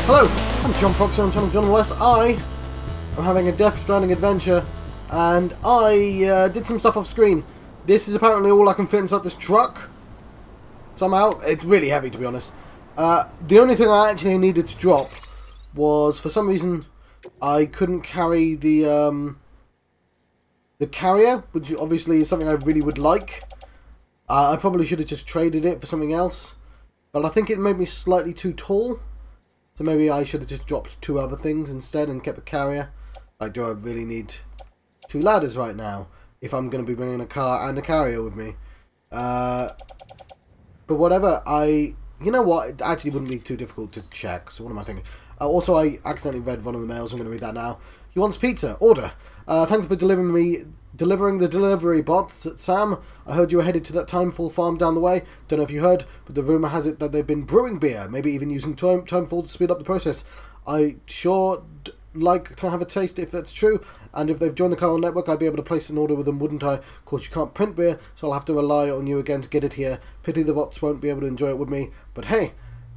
Hello, I'm John Fox on channel John West. I am having a Death Stranding adventure, and I did some stuff off screen. This is apparently all I can fit inside this truck. Somehow, it's really heavy to be honest. The only thing I actually needed to drop was, for some reason, I couldn't carry the carrier, which obviously is something I really would like. I probably should have just traded it for something else, but I think it made me slightly too tall. So maybe I should have just dropped two other things instead and kept the carrier. Like, do I really need two ladders right now if I'm going to be bringing a car and a carrier with me? But whatever, you know what, it actually wouldn't be too difficult to check, so what am I thinking? Also, I accidentally read one of the mails, I'm going to read that now. He wants pizza, order. Thanks for delivering the delivery bot, Sam. I heard you were headed to that Timefall farm down the way. Don't know if you heard, but the rumour has it that they've been brewing beer, maybe even using Timefall to speed up the process. I sure like to have a taste if that's true, and if they've joined the Carl network, I'd be able to place an order with them, wouldn't I? Of course, you can't print beer, so I'll have to rely on you again to get it here. Pity the bots won't be able to enjoy it with me, but hey,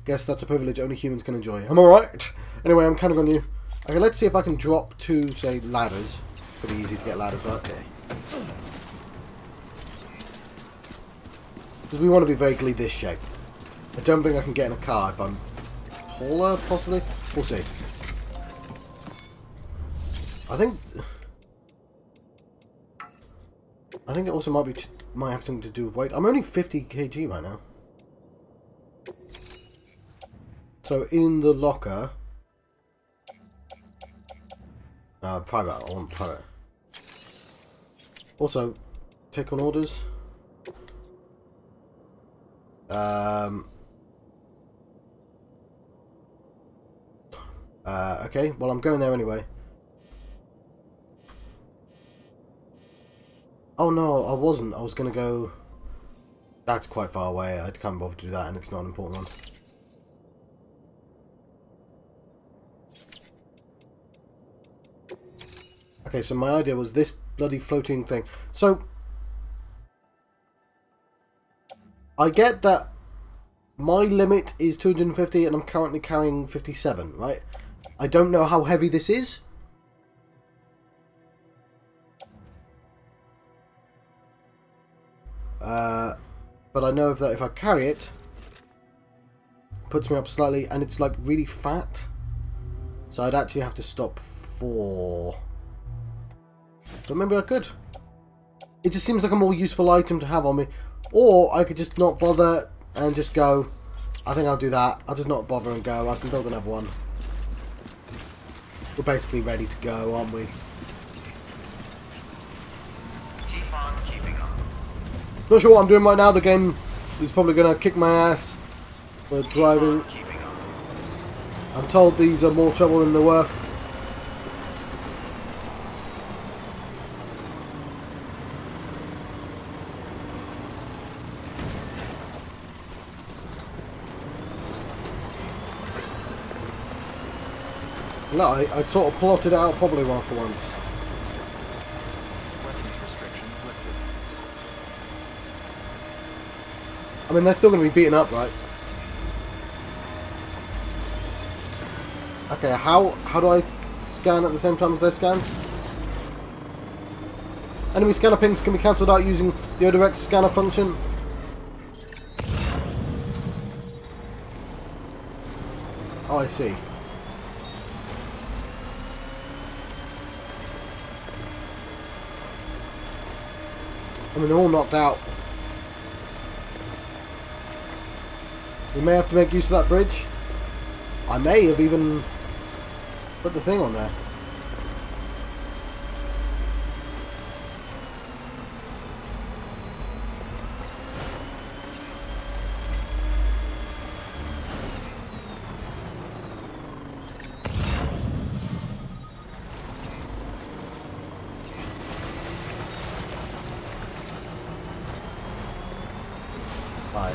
guess that's a privilege only humans can enjoy. Am I right? Anyway, I'm counting on you. Okay, let's see if I can drop two, say, ladders. Pretty easy to get ladders, right? Okay. Because we want to be vaguely this shape. I don't think I can get in a car if I'm taller, possibly. We'll see. I think it also might have something to do with weight. I'm only 50 kg right now. So in the locker, private. I want private. Also, take on orders. Okay, well I'm going there anyway. Oh no, I wasn't. I was going to go... That's quite far away. I can't bother to do that, and it's not an important one. Okay, so my idea was this bloody floating thing. So, I get that my limit is 250 and I'm currently carrying 57, right? I don't know how heavy this is. But I know that if I carry it, it puts me up slightly, and it's like really fat. So I'd actually have to stop for... But maybe I could. It just seems like a more useful item to have on me. Or I could just not bother and just go. I think I'll do that. I'll just not bother and go. I can build another one. We're basically ready to go, aren't we? Keep on keeping on. Not sure what I'm doing right now. The game is probably going to kick my ass for driving. I'm told these are more trouble than they're worth. No, I sort of plotted it out probably well for once. I mean, they're still going to be beaten up, right? Okay, how do I scan at the same time as their scans? Enemy scanner pings can be cancelled out using the ODirect scanner function. Oh, I see. I mean, they're all knocked out. We may have to make use of that bridge. I may have even put the thing on there. Fine.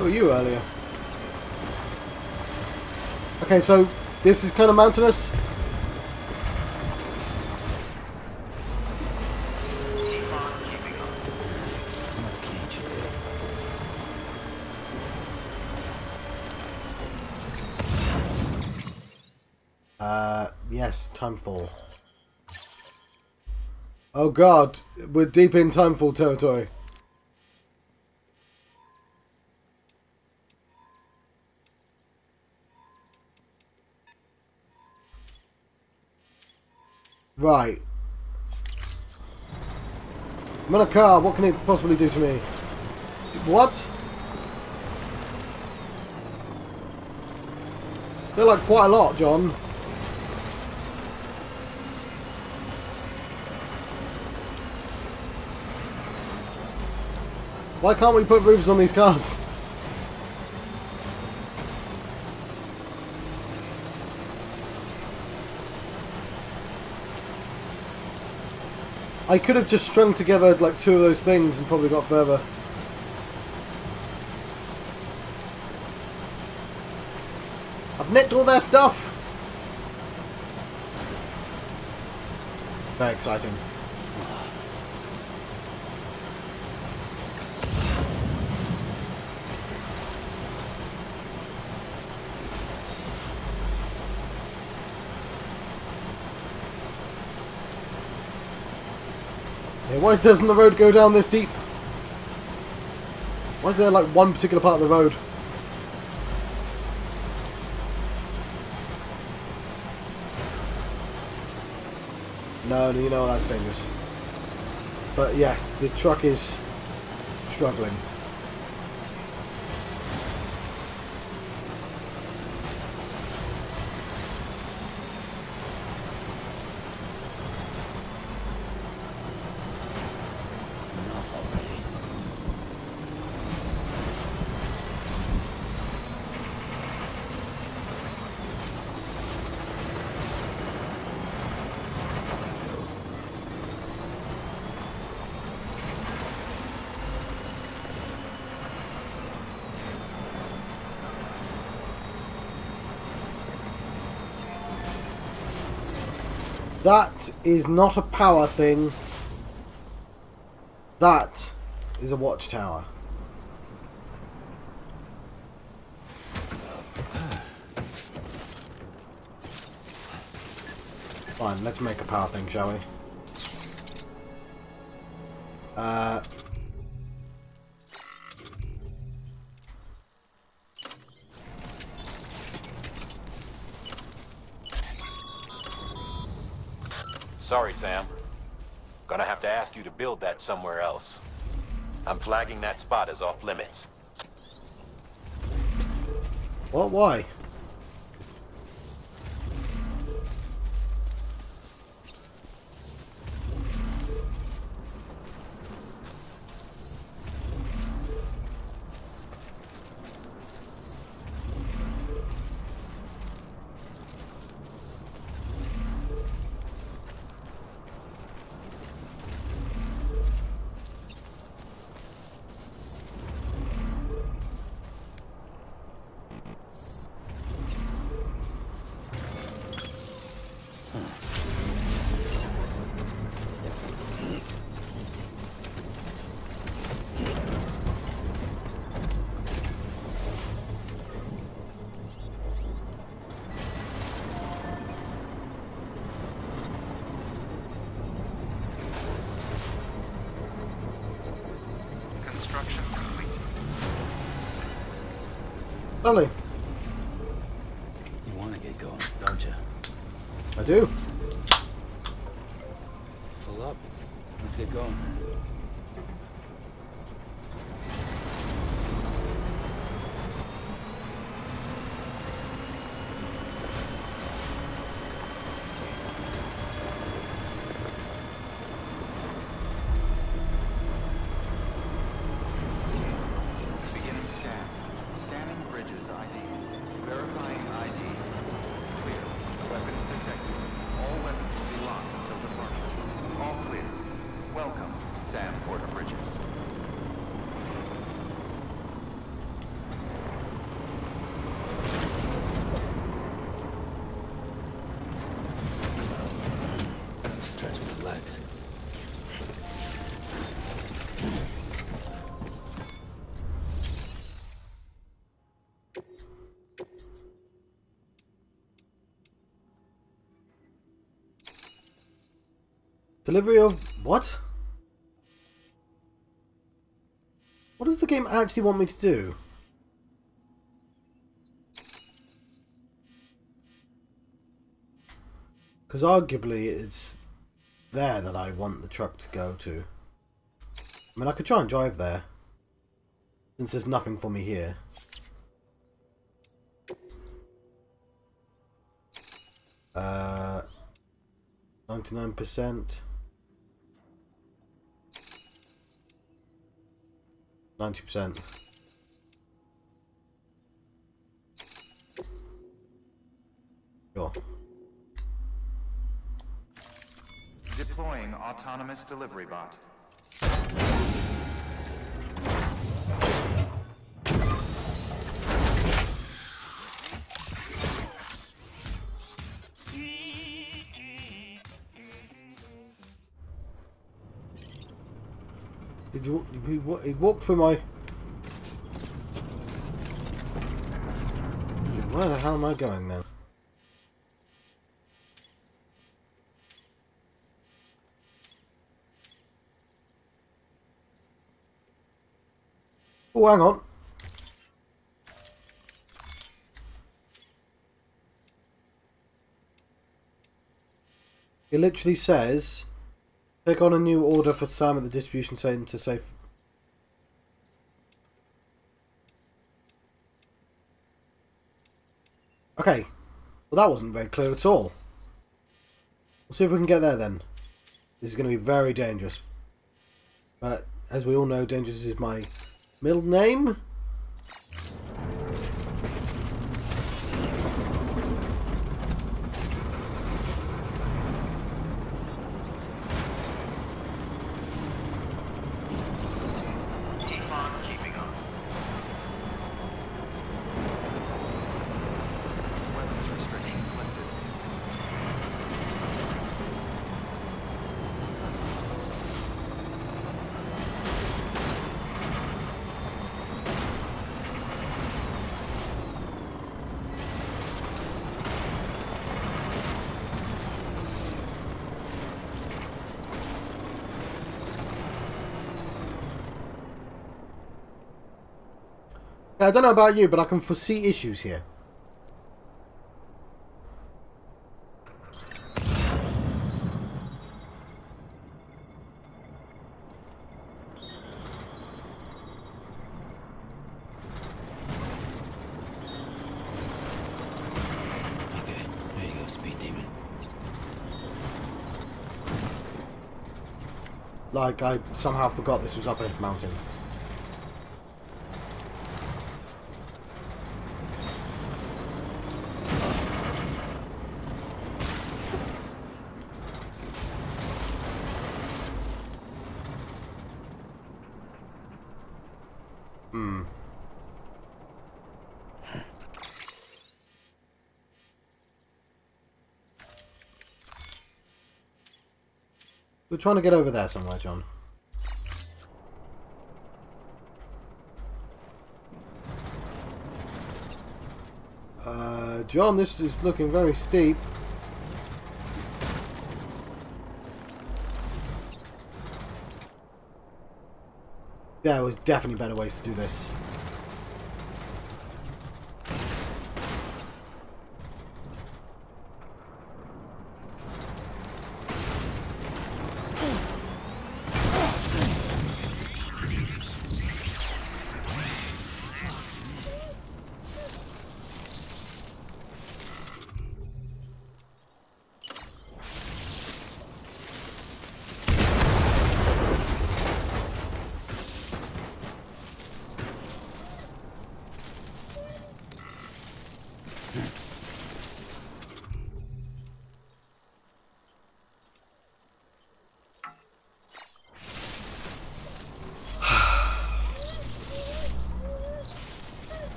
How were you earlier? Okay, so This is kind of mountainous. Keep on keeping up. Yes, Timefall. Oh god, we're deep in Timefall territory. Right. I'm in a car, what can it possibly do to me? What? I feel like quite a lot, John. Why can't we put roofs on these cars? I could have just strung together like 2 of those things and probably got further. I've nicked all their stuff! Very exciting. Why doesn't the road go down this deep? Why is there like one particular part of the road? No, you know that's dangerous. But yes, the truck is struggling. That is not a power thing. That is a watchtower. Fine, let's make a power thing, shall we? Sorry, Sam. Gonna have to ask you to build that somewhere else. I'm flagging that spot as off limits. What? Why? Construction complete. Lovely. You want to get going, don't you? I do. Full up. Let's get going. Beginning scan. Scanning bridges ID. Verifying ID. Clear. Weapons detected. All weapons will be locked until departure. All clear. Welcome, Sam. Delivery of what? What does the game actually want me to do? Because arguably it's there that I want the truck to go to. I mean, I could try and drive there, since there's nothing for me here. Uh, 99%. 90%. Sure. Deploying autonomous delivery bot. Did you he walked through my... Where the hell am I going then? Oh, hang on. It literally says, take on a new order for Sam at the distribution centre safe. Okay. Well, that wasn't very clear at all. We'll see if we can get there then. This is going to be very dangerous. But, as we all know, dangerous is my middle name. Keep on keeping on. Weapons restrictions lifted. I don't know about you, but I can foresee issues here. Okay, there you go, speed demon. Like, I somehow forgot this was up a mountain. We're trying to get over there somewhere, John. John, this is looking very steep. There was definitely better ways to do this.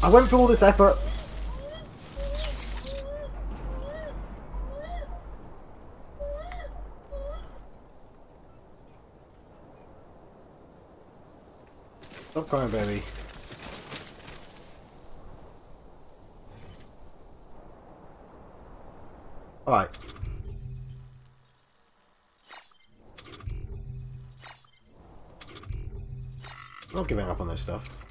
I went through all this effort. Stop crying, baby. Alright. Not giving up on this stuff.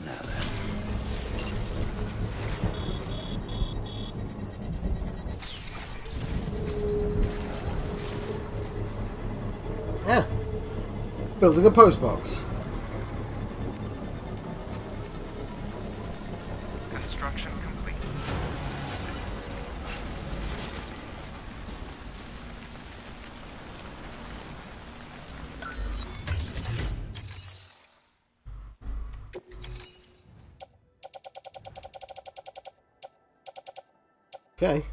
Now then. Yeah. Building a postbox. Construction complete. Okay.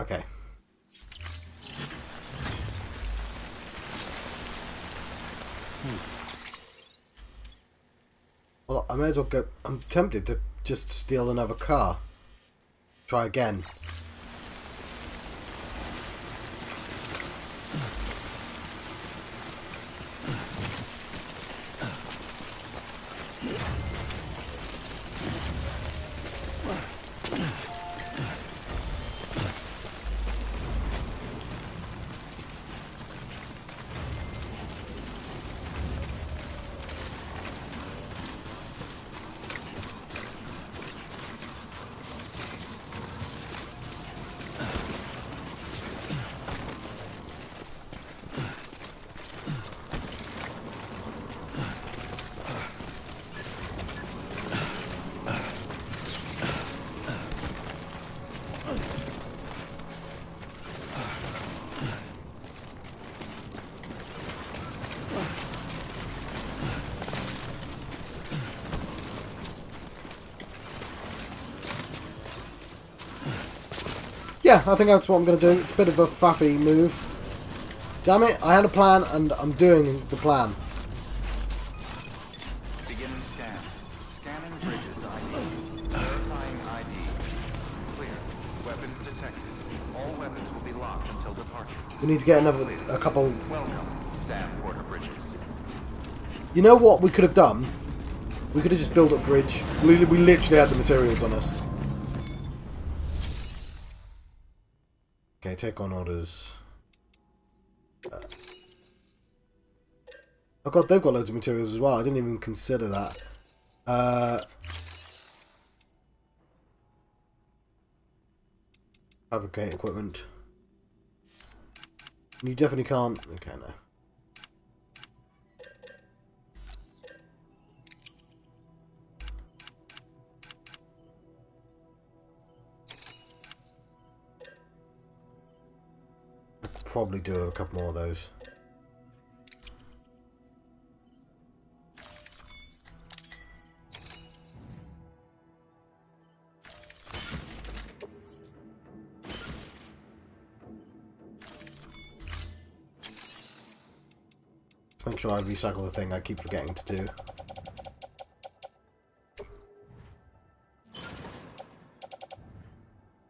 Okay. Well, I may as well go. I'm tempted to just steal another car. Try again. Yeah, I think that's what I'm going to do. It's a bit of a faffy move. Damn it, I had a plan and I'm doing the plan. Beginning scan. Scanning bridges ID. Verifying ID. Clear. Weapons detected. All weapons will be locked until departure. We need to get a couple... Welcome, Sam Porter Bridges. You know what we could have done? We could have just built a bridge. We literally had the materials on us. Okay, take on orders. Oh god, they've got loads of materials as well. I didn't even consider that. Fabricate equipment. You definitely can't... Okay, no. Probably do a couple more of those. Let's make sure I recycle the thing I keep forgetting to do.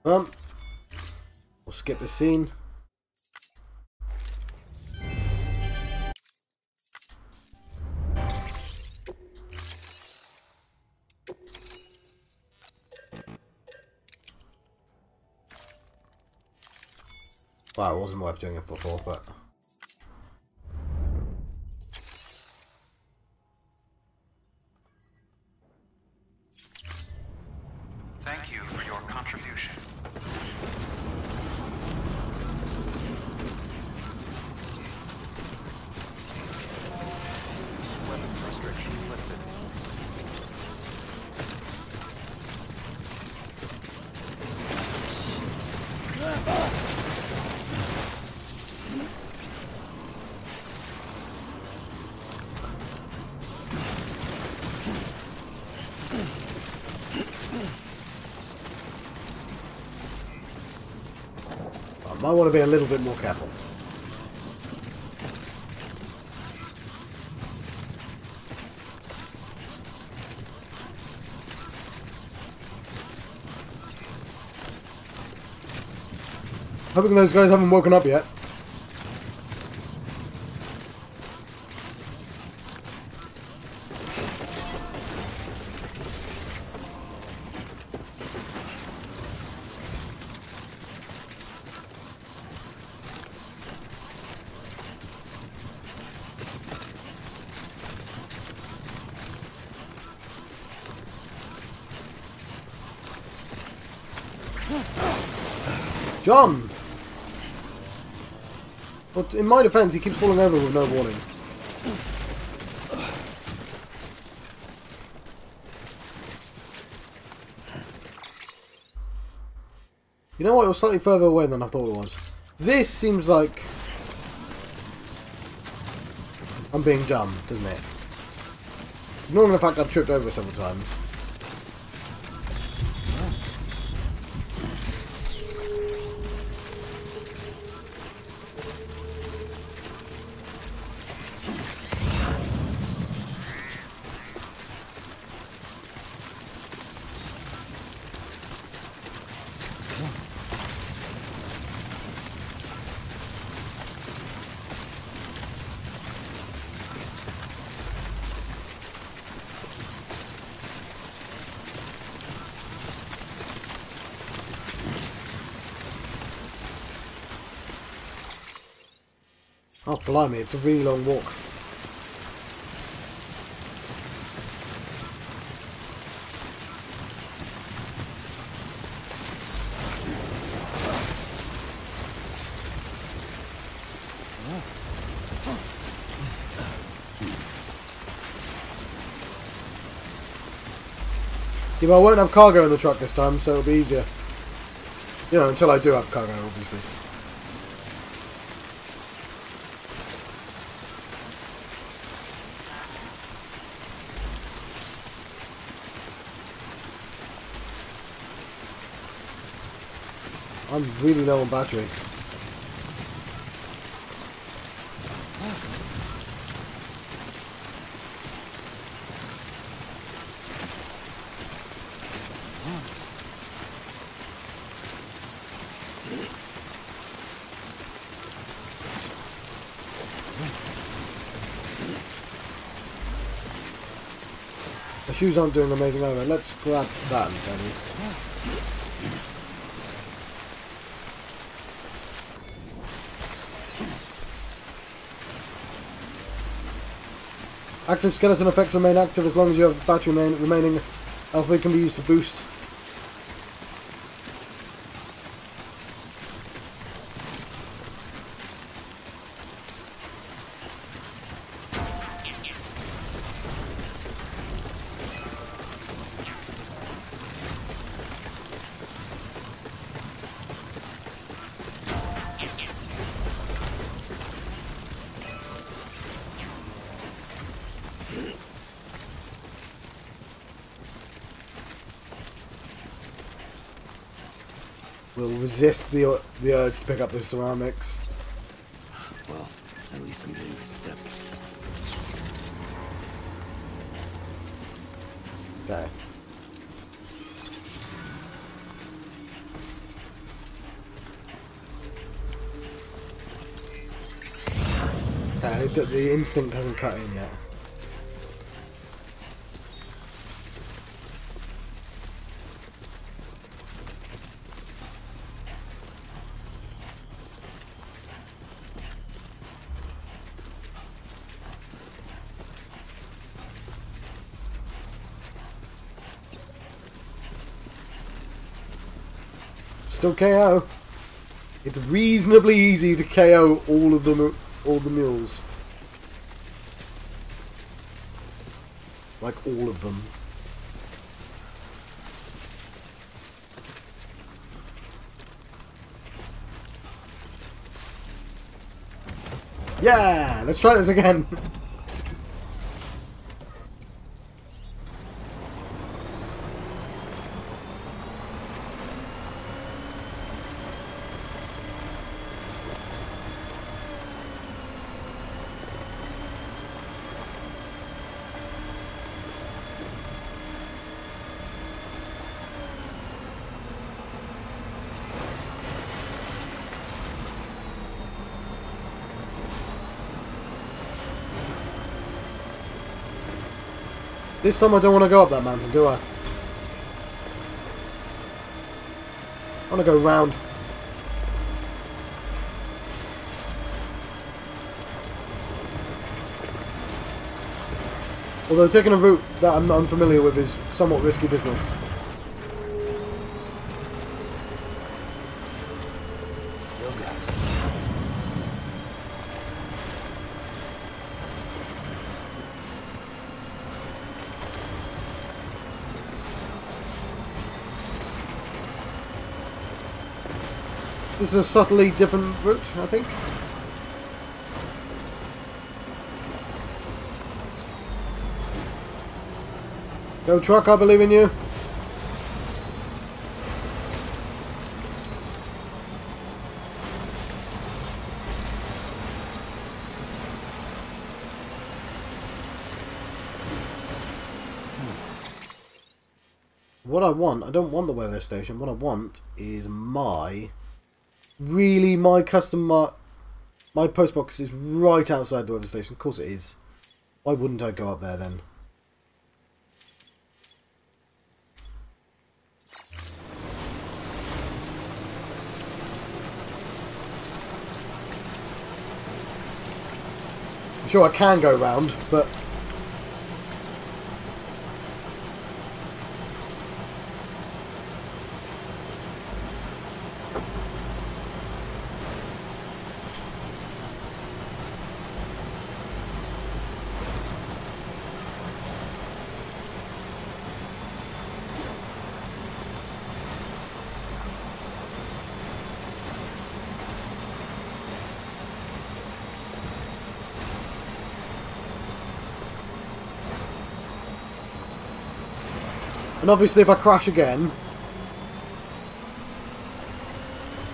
We'll skip the scene. Well, it wasn't worth doing it before, but... Thank you for your contribution. Weapons restrictions lifted. I might want to be a little bit more careful. Hoping those guys haven't woken up yet. John! But in my defense, he keeps falling over with no warning. You know what? It was slightly further away than I thought it was. This seems like I'm being dumb, doesn't it? Ignoring the fact I've tripped over several times. Oh, blimey, it's a really long walk. Yeah, but I won't have cargo in the truck this time, so it'll be easier. You know, until I do have cargo, obviously. I'm really low on battery. The shoes aren't doing amazing either. Let's grab that at least. Active skeleton effects remain active as long as you have battery remaining. Alpha can be used to boost. We'll resist the urge to pick up the ceramics. Well, at least I'm getting my step. Okay. Okay, the instinct hasn't cut in yet. Still KO. It's reasonably easy to KO all the mules. Like all of them. Yeah! Let's try this again. This time I don't want to go up that mountain, do I? I want to go round. Although taking a route that I'm not unfamiliar with is somewhat risky business. Still got it. This is a subtly different route, I think. Go truck, I believe in you. What I want, I don't want the weather station. What I want is my custom my post box is right outside the weather station. Of course it is. Why wouldn't I go up there then? I'm sure I can go round, but and obviously if I crash again,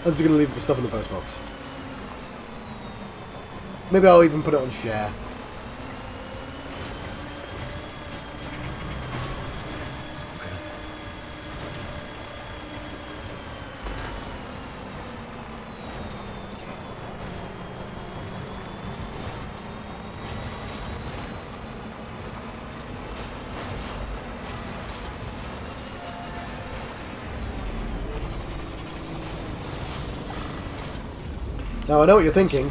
I'm just going to leave the stuff in the post box. Maybe I'll even put it on share. Now I know what you're thinking.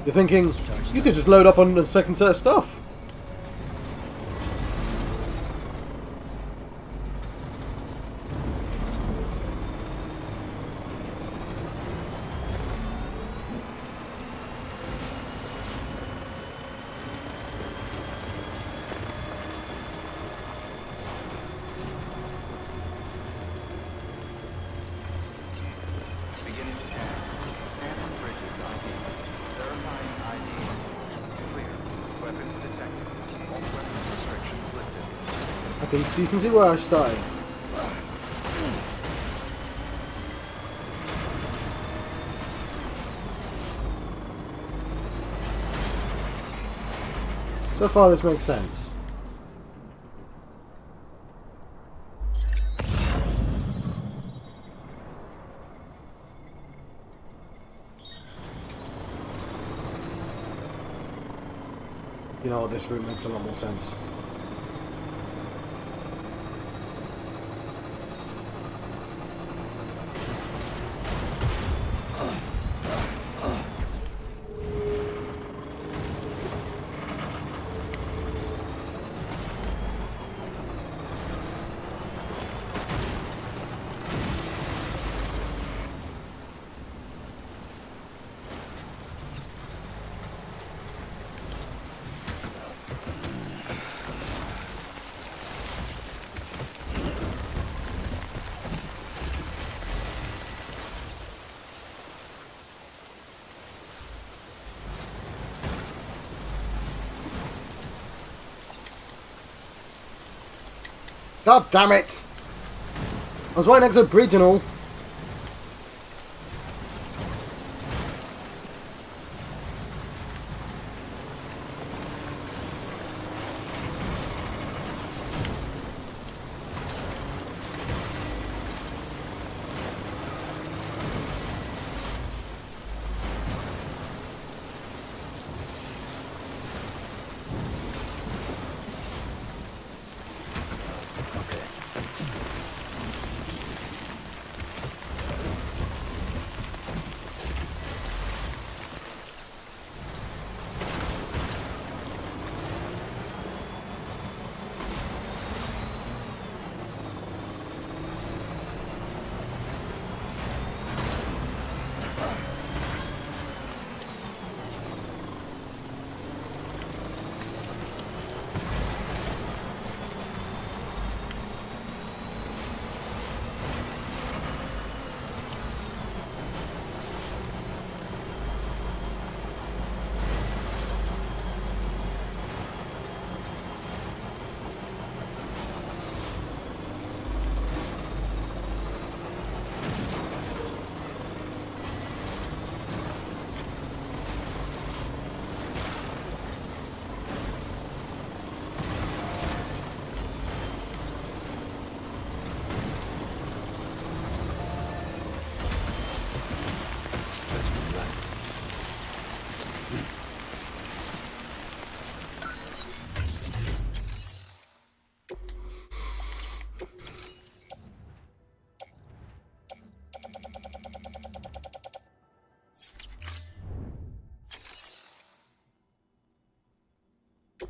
You're thinking, you could just load up on a second set of stuff. Beginning scan. Scanning bridges ID. Verifying ID. Clear. Weapons detected. All weapons restrictions lifted. You can see where I started. So far this makes sense. You know what, this route makes a lot more sense. God damn it! I was right next to a bridge and all.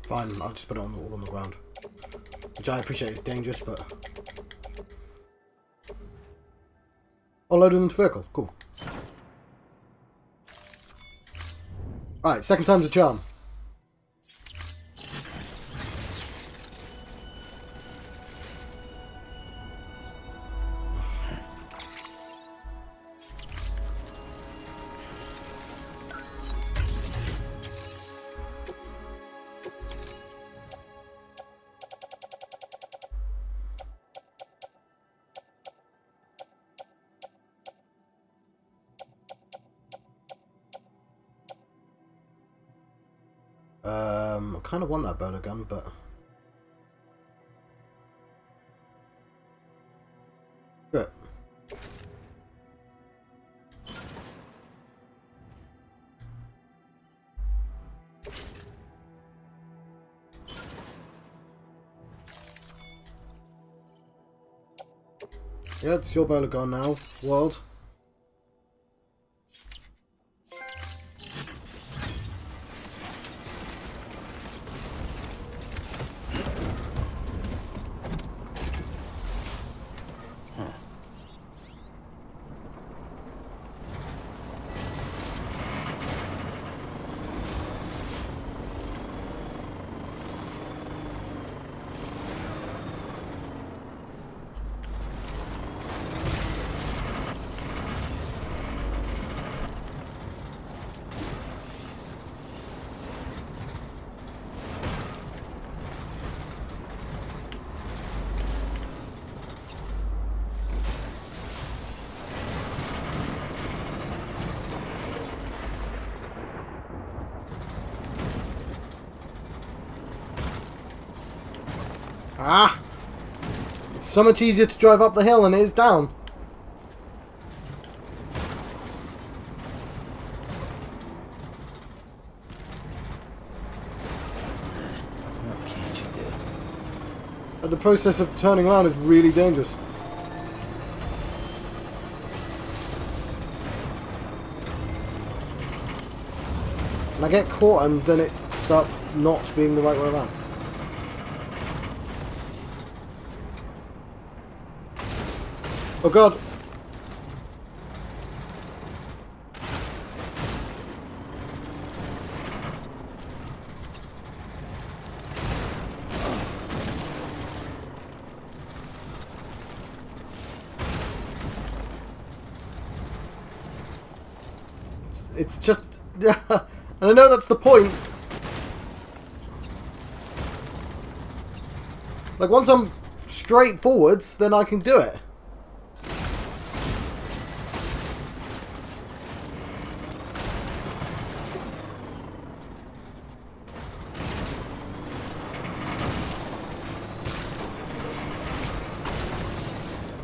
Fine, I'll just put it on all on the ground. Which I appreciate is dangerous, but... I'll load it into the vehicle. Cool. Alright, second time's a charm. I kind of want that bowler gun, but... Good. Yeah, it's your bowler gun now, world. Ah! It's so much easier to drive up the hill than it is down. What can't you do? But the process of turning around is really dangerous. And I get caught and then it starts not being the right way around. Oh god! It's just... and I know that's the point. Like, once I'm straight forwards, then I can do it.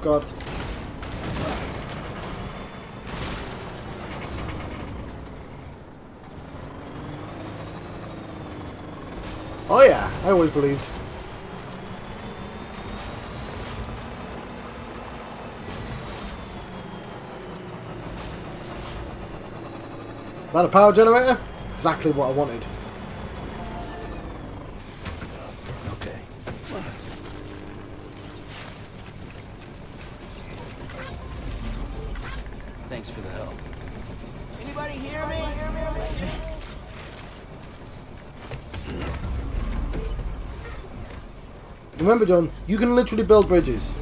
God. Oh yeah, I always believed. That a power generator? Exactly what I wanted. Okay. Thanks for the help. Anybody hear me? Remember, John, you can literally build bridges.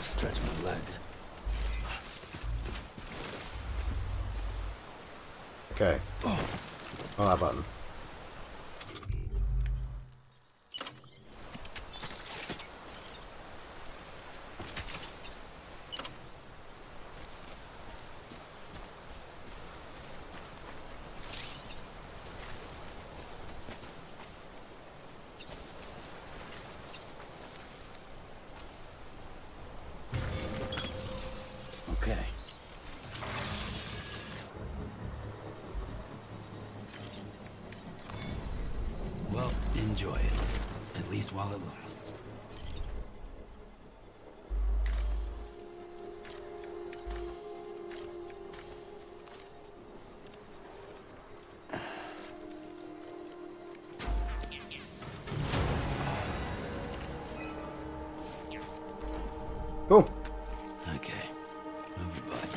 Stretch my legs. Okay. Oh, that button. Okay. Well, enjoy it. At least while it lasts. Cool. Okay. Move your butt.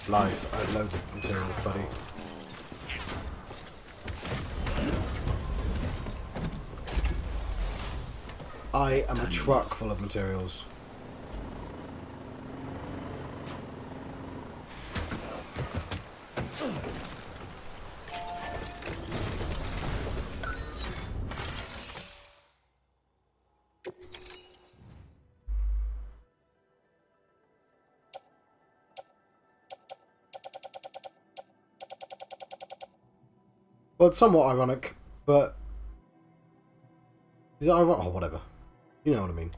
Lies. I have loads of materials, buddy. I am a truck full of materials. Well, it's somewhat ironic, but... Is it ironic? Oh, whatever. You know what I mean.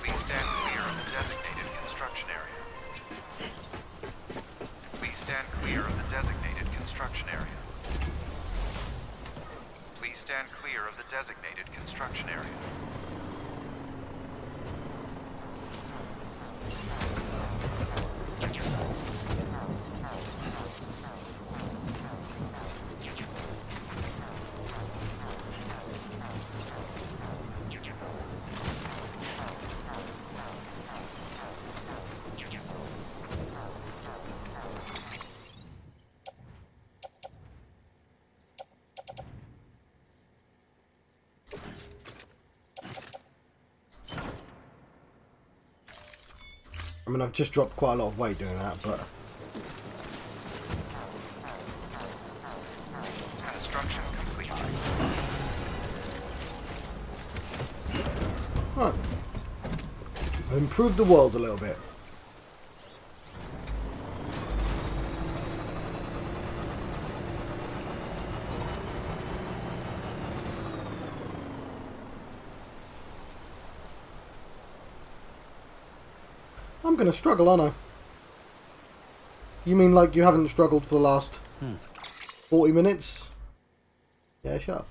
Please stand clear of the designated construction area. Please stand clear of the designated construction area. Please stand clear of the designated construction area. I mean, I've just dropped quite a lot of weight doing that, but... Construction complete. Right. I've improved the world a little bit. I'm going to struggle, aren't I? You mean like you haven't struggled for the last 40 minutes? Yeah, shut up.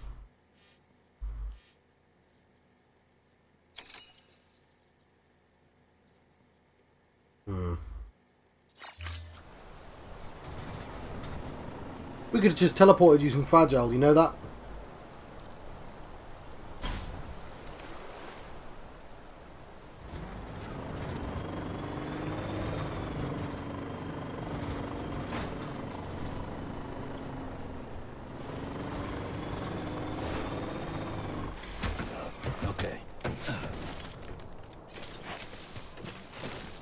We could have just teleported using Fragile, you know that? Okay.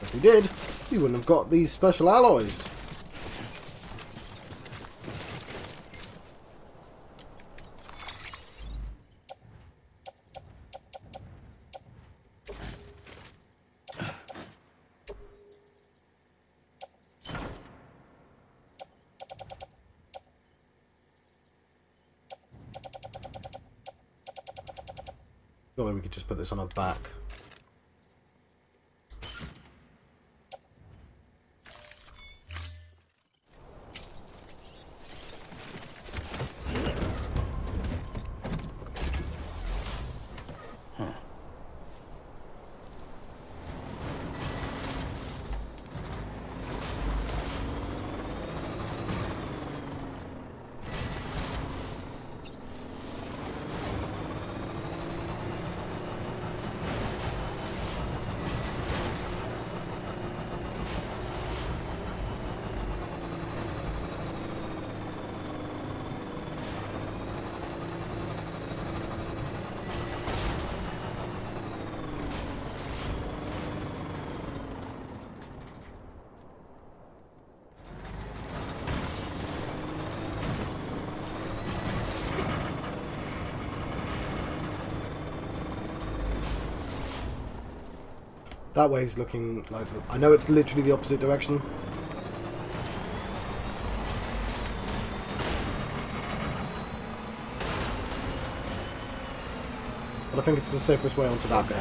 If we did, we wouldn't have got these special alloys. Surely we could just put this on our back. That way's looking like... I know it's literally the opposite direction. But I think it's the safest way onto that bit.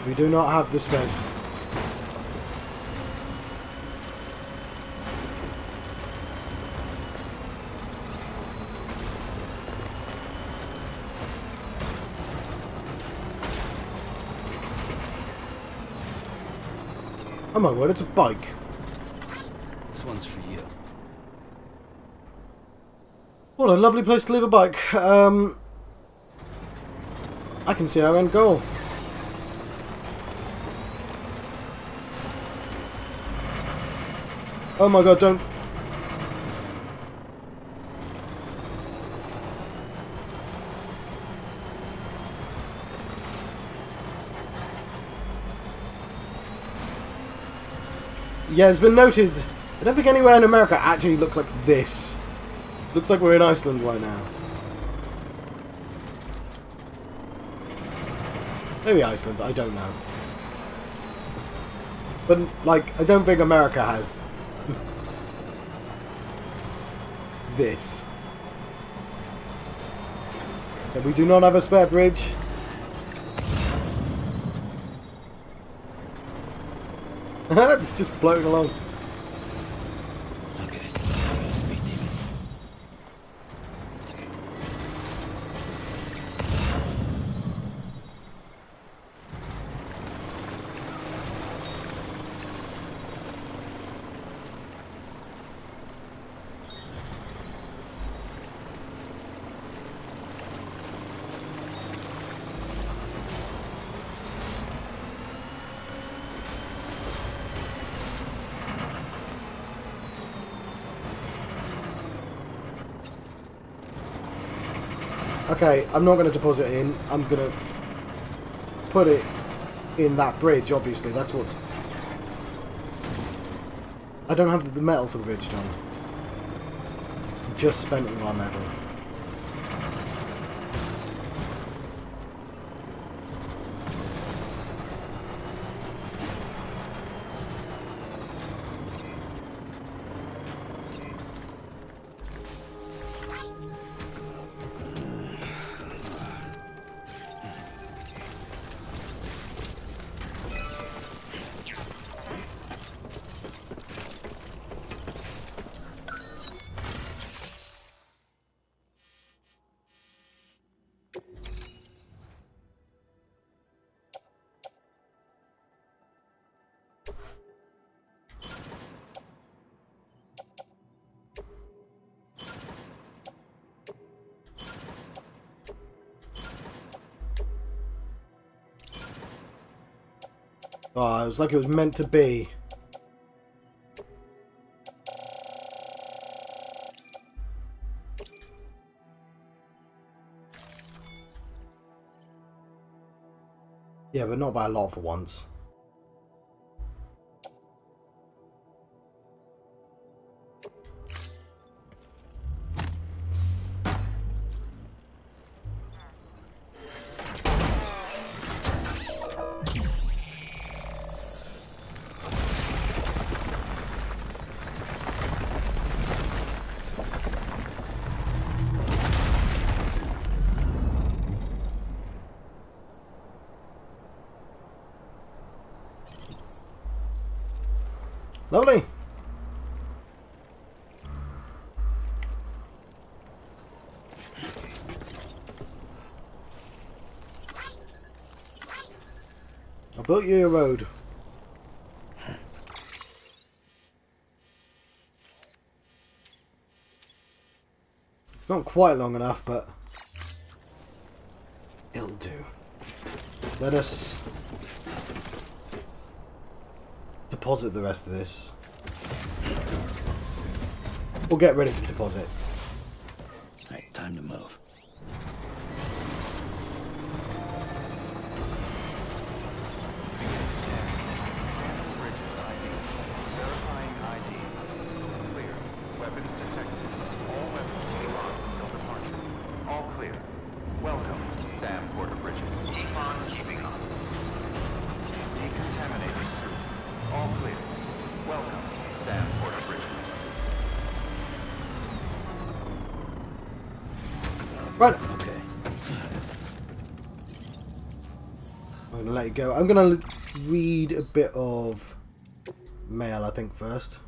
We do not have the space. Oh my word, it's a bike. This one's for you. What a lovely place to leave a bike. I can see our end goal. Oh my god, don't... Yeah, it's been noted. I don't think anywhere in America actually looks like this. Looks like we're in Iceland right now. Maybe Iceland, I don't know. But, like, I don't think America has this. But we do not have a spare bridge. It's just floating along. Okay. Speed demon. Okay, I'm not going to deposit it in. I'm going to put it in that bridge, obviously. That's what's... I don't have the metal for the bridge, John. Just spent all our metal. Oh, it was like it was meant to be. Yeah, but not by a lot for once. Lovely. I built you a road. It's not quite long enough, but it'll do. Let us deposit the rest of this. We'll get ready to deposit. Alright, time to move. Scanning bridges ID. Verifying ID. Clear. Weapons detected. All weapons will be locked until departure. All clear. Welcome, Sam Porter Bridges. Keep on keeping on. Decontaminating suit. All clear. Welcome, Sam Porter Bridges. Right. Okay. I'm gonna let you go. I'm gonna read a bit of mail, I think, first.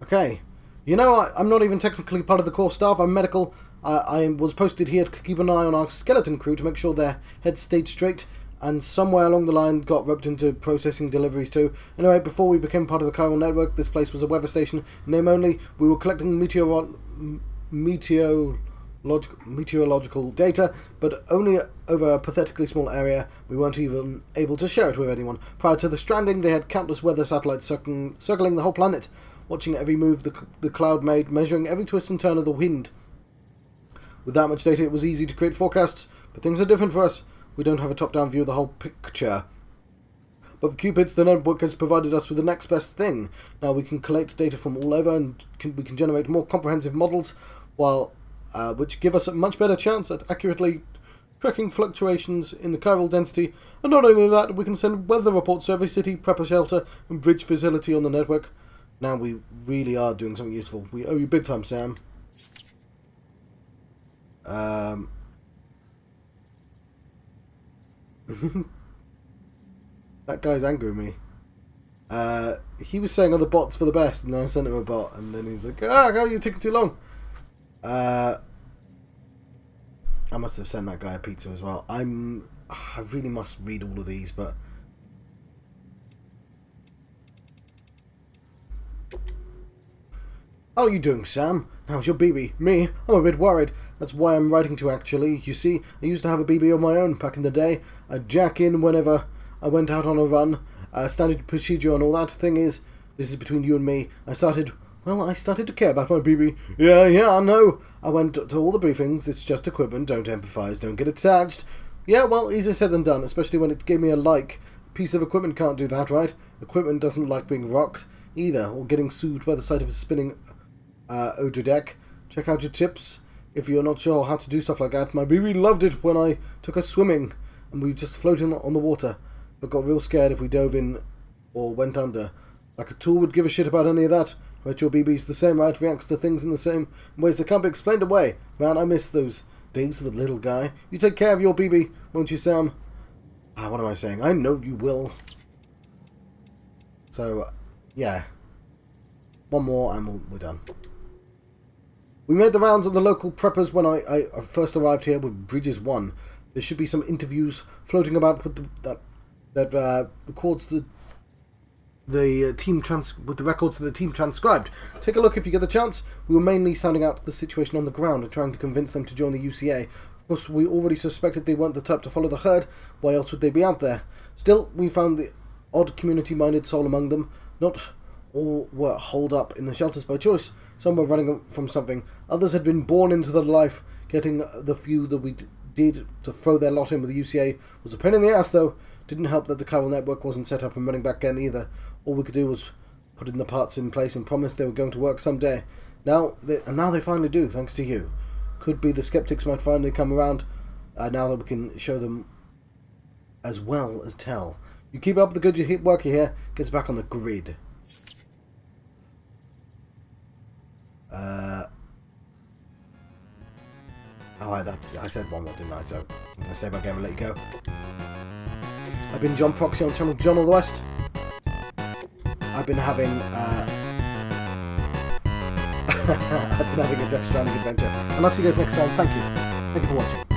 Okay. You know, I'm not even technically part of the core staff. I'm medical. I was posted here to keep an eye on our skeleton crew to make sure their heads stayed straight, and somewhere along the line got roped into processing deliveries too. Anyway, before we became part of the chiral network, this place was a weather station, name only. We were collecting meteorological data, but only over a pathetically small area. We weren't even able to share it with anyone. Prior to the Stranding, they had countless weather satellites circling the whole planet, watching every move the cloud made, measuring every twist and turn of the wind. With that much data, it was easy to create forecasts, but things are different for us. We don't have a top-down view of the whole picture. But for Cupids, the network has provided us with the next best thing. Now we can collect data from all over, and we can generate more comprehensive models, which give us a much better chance at accurately tracking fluctuations in the chiral density. And not only that, we can send weather reports to every city, prepper shelter, and bridge facility on the network. Now we really are doing something useful. We owe you big time, Sam. That guy's angry with me. He was saying other bots for the best, and then I sent him a bot, and then he was like, "Ah, you're taking too long." I must have sent that guy a pizza as well. I really must read all of these, but how are you doing, Sam? How's your BB? Me? I'm a bit worried. That's why I'm writing to, actually. You see, I used to have a BB of my own back in the day. I'd jack in whenever I went out on a run. Standard procedure and all that. Thing is, this is between you and me. I started to care about my BB. Yeah, I know. I went to all the briefings. It's just equipment. Don't empathise. Don't get attached. Yeah, well, easier said than done, especially when it gave me a like. A piece of equipment can't do that, right? Equipment doesn't like being rocked either, or getting soothed by the sight of a spinning Odra deck. Check out your tips if you're not sure how to do stuff like that. My BB loved it when I took her swimming and we just floated on the water, but got real scared if we dove in or went under. Like a tool would give a shit about any of that. I bet your BB's the same, right? Reacts to things in the same ways that can't be explained away. Man, I miss those days with the little guy. You take care of your BB, won't you, Sam? What am I saying? I know you will. So, yeah. One more and we're done. We made the rounds of the local preppers when I first arrived here with Bridges 1. There should be some interviews floating about with that records the team with the records that the team transcribed. Take a look if you get the chance. We were mainly sounding out the situation on the ground and trying to convince them to join the UCA. Of course, we already suspected they weren't the type to follow the herd. Why else would they be out there? Still, we found the odd community-minded soul among them. Not all were holed up in the shelters by choice. Some were running from something. Others had been born into the life. Getting the few that we did to throw their lot in with the UCA was a pain in the ass, though. Didn't help that the chiral network wasn't set up and running back then either. All we could do was put in the parts in place and promise they were going to work someday. Now they finally do, thanks to you. Could be the skeptics might finally come around now that we can show them as well as tell. You keep up the good work here. Get us back on the grid. I said one more, didn't I? So I'm going to save my game and let you go. I've been John Proxy on channel John of the West. I've been having a Death Stranding adventure, and I'll see you guys next time. Thank you for watching.